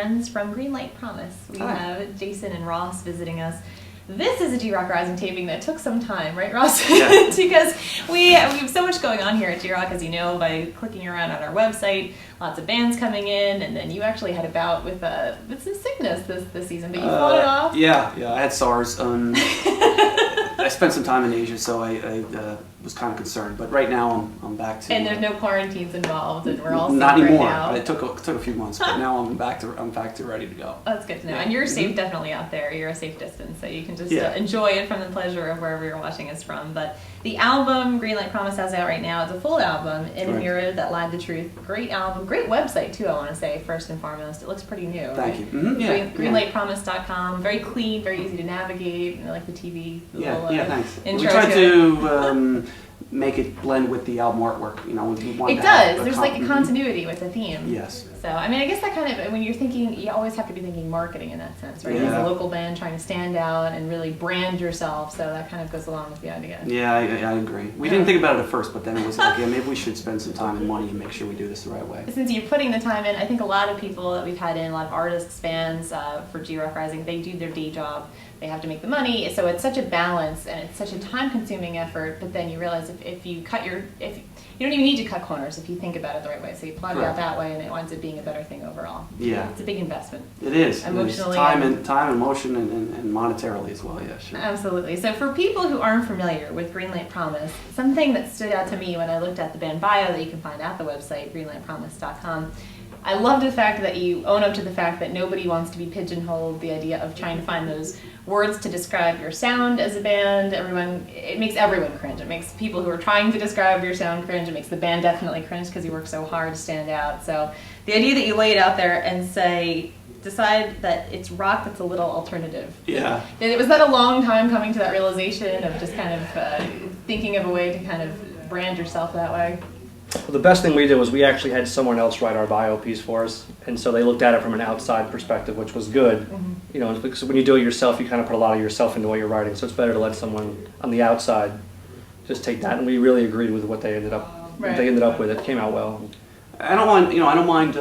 friends from Greenlight Promise. We Hi. have Jason and Ross visiting us. This is a G-Rock Rising taping that took some time, right, Ross? Yeah. Because we have so much going on here at G-Rock, as you know, by clicking around on our website. Lots of bands coming in, and then you actually had a bout with some sickness this season, but you fought it off. Yeah, I had SARS. I spent some time in Asia, so I was kind of concerned. But right now I'm back to. And there's no quarantines involved, and we're all safe not anymore. right now. It took a few months, but now I'm back to ready to go. Oh, that's good to know. Yeah. And you're safe definitely out there. You're a safe distance, so you can just Yeah. enjoy it from the pleasure of wherever you're watching us from. But the album Greenlight Promise has out right now. It's a full album, In a Right. Mirror That Lied the Truth. Great album, great website too. I want to say first and foremost, it looks pretty new. Thank right? you. Mm-hmm. Yeah. Greenlightpromise.com. Very clean, very easy to navigate. I like the TV. Yeah, little, thanks. Intro We tried to to make it blend with the album artwork. You know, we wanted it to have does. There's like a continuity with the theme. Yes. So, I mean, I guess that kind of, when you're thinking, you always have to be thinking marketing in that sense, right? Yeah. As a local band trying to stand out and really brand yourself, so that kind of goes along with the idea. Yeah, I agree. We didn't think about it at first, but then it was like, yeah, maybe we should spend some time and money and make sure we do this the right way. Since you're putting the time in, I think a lot of people that we've had in, a lot of artists, fans for G-Rock Rising, they do their day job. They have to make the money, so it's such a balance and it's such a time-consuming effort. But then you realize if you don't even need to cut corners if you think about it the right way. So you plug it out that way, and it winds up being a better thing overall. Yeah, it's a big investment. It is. Emotionally, time, emotion, and monetarily as well. Yeah, sure. Absolutely. So for people who aren't familiar with Greenlight Promise, something that stood out to me when I looked at the band bio that you can find at the website greenlightpromise.com. I love the fact that you own up to the fact that nobody wants to be pigeonholed, the idea of trying to find those words to describe your sound as a band. It makes everyone cringe. It makes people who are trying to describe your sound cringe. It makes the band definitely cringe because you work so hard to stand out. So the idea that you lay it out there and decide that it's rock that's a little alternative. Yeah. Was that a long time coming to that realization of just kind of thinking of a way to kind of brand yourself that way? Well, the best thing we did was we actually had someone else write our bio piece for us, and so they looked at it from an outside perspective, which was good. Mm-hmm. You know, because when you do it yourself, you kind of put a lot of yourself into what you're writing, so it's better to let someone on the outside just take that. And we really agreed with what they ended up. Right. They ended up with. It came out well. I don't mind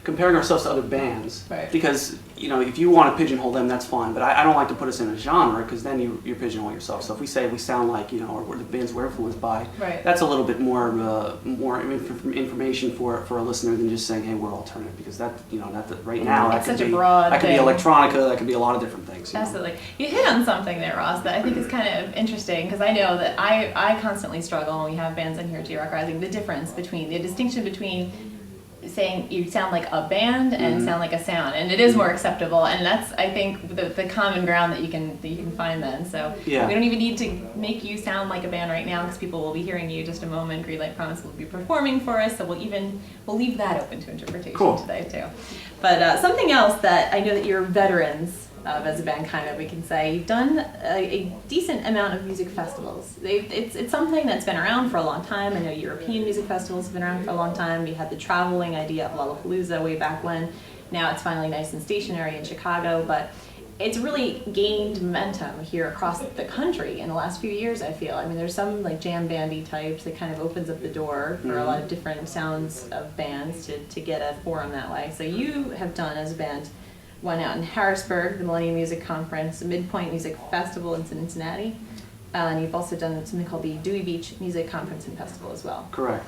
comparing ourselves to other bands, right. Because if you want to pigeonhole them, that's fine. But I don't like to put us in a genre because then you pigeonhole yourself. So if we say we sound like or the bands we're influenced by, right. That's a little bit more information for a listener than just saying, hey, we're alternative, because that right now it's that such could be a broad that could thing. Be electronica, that could be a lot of different things. Absolutely. You hit on something there, Ross, that I think is kind of interesting, because I know that I constantly struggle when we have bands in here at G-Rock Rising, the distinction between saying you sound like a band and sound like a sound, and it is more acceptable, and that's, I think, the common ground that you can find then. So yeah. We don't even need to make you sound like a band right now, because people will be hearing you just a moment. Greenlight Promise will be performing for us, so we'll leave that open to interpretation today too. But something else that I know that you're veterans of as a band, kind of, we can say, you've done a decent amount of music festivals. It's something that's been around for a long time. I know European music festivals have been around for a long time. We had the traveling idea of Lollapalooza way back when. Now it's finally nice and stationary in Chicago, but it's really gained momentum here across the country in the last few years, I feel. I mean, there's some like jam bandy types that kind of opens up the door for a lot of different sounds of bands to get a forum that way. So you have done, as a band, one out in Harrisburg, the Millennium Music Conference, the Midpoint Music Festival in Cincinnati, and you've also done something called the Dewey Beach Music Conference and Festival as well. Correct.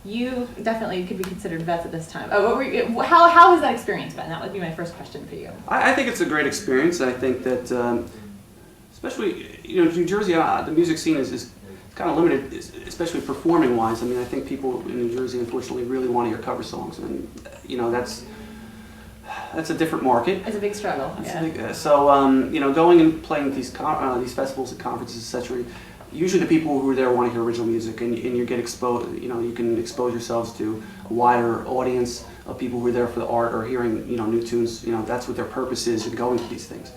You definitely could be considered vets at this time. How has that experience been? That would be my first question for you. I think it's a great experience. I think that, especially New Jersey, the music scene is kind of limited, especially performing-wise. I mean, I think people in New Jersey, unfortunately, really want to hear cover songs, and that's a different market. It's a big struggle. Going and playing these festivals and conferences, etc. Usually, the people who are there want to hear original music, and you get exposed. You can expose yourselves to a wider audience of people who are there for the art or hearing new tunes. That's what their purpose is in going to these things.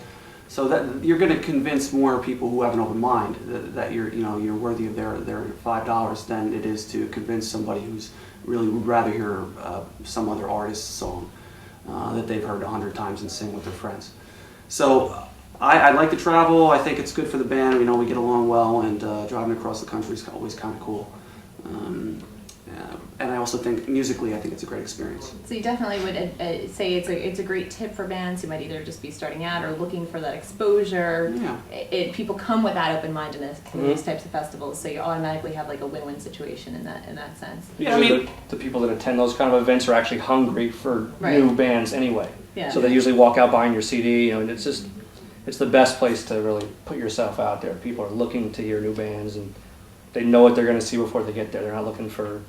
So that you're going to convince more people who have an open mind that you're worthy of their $5 than it is to convince somebody who's really would rather hear some other artist's song that they've heard 100 times and sing with their friends. So I like to travel. I think it's good for the band. We get along well, and driving across the country is always kind of cool. And I also think musically, I think it's a great experience. So you definitely would say it's a great tip for bands who might either just be starting out or looking for that exposure. Yeah. People come with that open-mindedness to these types of festivals, so you automatically have like a win-win situation in that sense. Yeah, I mean, the people that attend those kind of events are actually hungry for new bands anyway. Yeah. So they usually walk out buying your CD. And it's the best place to really put yourself out there. People are looking to hear new bands, and they know what they're going to see before they get there. They're not looking for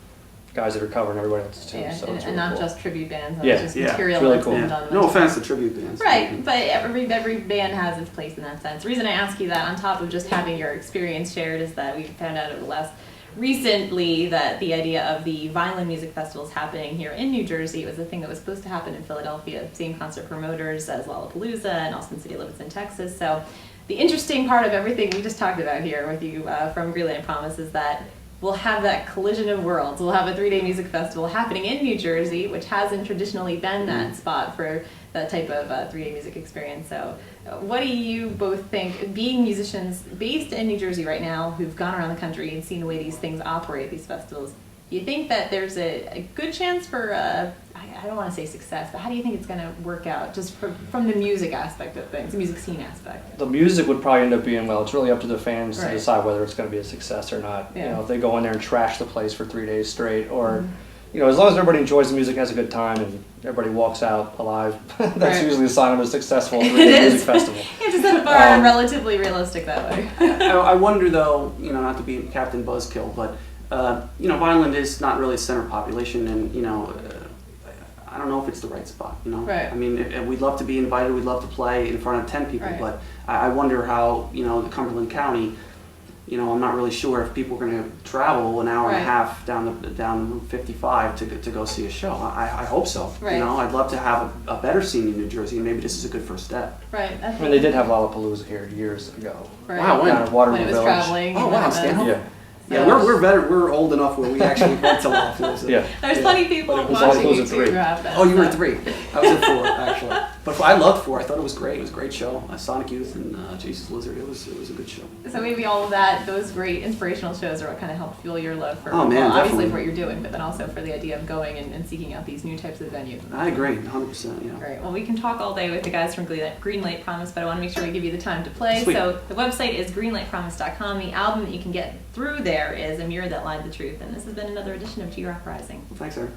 guys that are covering everybody else's tunes. Yeah, so and not just tribute bands. Yeah, just yeah, material it's really that's cool. been done. No offense to tribute bands. Right, but every band has its place in that sense. The reason I ask you that, on top of just having your experience shared, is that we found out over the last recently that the idea of the violin music festivals happening here in New Jersey was a thing that was supposed to happen in Philadelphia, same concert promoters as Lollapalooza and Austin City Limits in Texas. So the interesting part of everything we just talked about here with you from Greenlight Promise is that we'll have that collision of worlds. We'll have a 3-day music festival happening in New Jersey, which hasn't traditionally been that spot for that type of 3-day music experience. So what do you both think, being musicians based in New Jersey right now who've gone around the country and seen the way these things operate, these festivals, you think that there's a good chance for, I don't want to say success, but how do you think it's going to work out just from the music aspect of things, the music scene aspect? The music would probably end up being, well, it's really up to the fans Right. to decide whether it's going to be a success or not. Yeah. You know, if they go in there and trash the place for 3 days straight, or, you know, as long as everybody enjoys the music, has a good time, and everybody walks out alive, that's Right. usually a sign of a successful 3-day music festival. You have to set the bar relatively realistic that way. I wonder though, you know, not to be Captain Buzzkill, but you know, Vineland is not really a center population, and you know, I don't know if it's the right spot. You know, Right. I mean, we'd love to be invited. We'd love to play in front of 10 people, Right. but I wonder how, you know, the Cumberland County. You know, I'm not really sure if people are going to travel an hour and Right. a half down Route 55 to go see a show. I hope so. Right. You know, I'd love to have a better scene in New Jersey, and maybe this is a good first step. Right. I mean, they did have Lollapalooza here years ago. Right. Wow, when? Down at Waterloo When it was Village. traveling. Oh, wow, and Stanhope? Yeah. Yeah, we're old enough where we actually went to Lollapalooza. Yeah. There's plenty of people But it was watching Lollapalooza you 3. too who have that. Oh, you were stuff. 3. I was at 4 actually. But I loved 4. I thought it was great. It was a great show. Sonic Youth and Jesus Lizard. It was a good show. So maybe all of that, those great inspirational shows are what kind of helped fuel your love for, Oh, man, well, obviously definitely. for what you're doing, but then also for the idea of going and seeking out these new types of venues. I agree, 100%. Yeah. Great. Well, we can talk all day with the guys from Greenlight Promise, but I want to make sure we give you the time to play. Sweet. So the website is greenlightpromise.com. The album that you can get through there is A Mirror That Lied the Truth. And this has been another edition of G-Rock Rising. Well, thanks, Erin.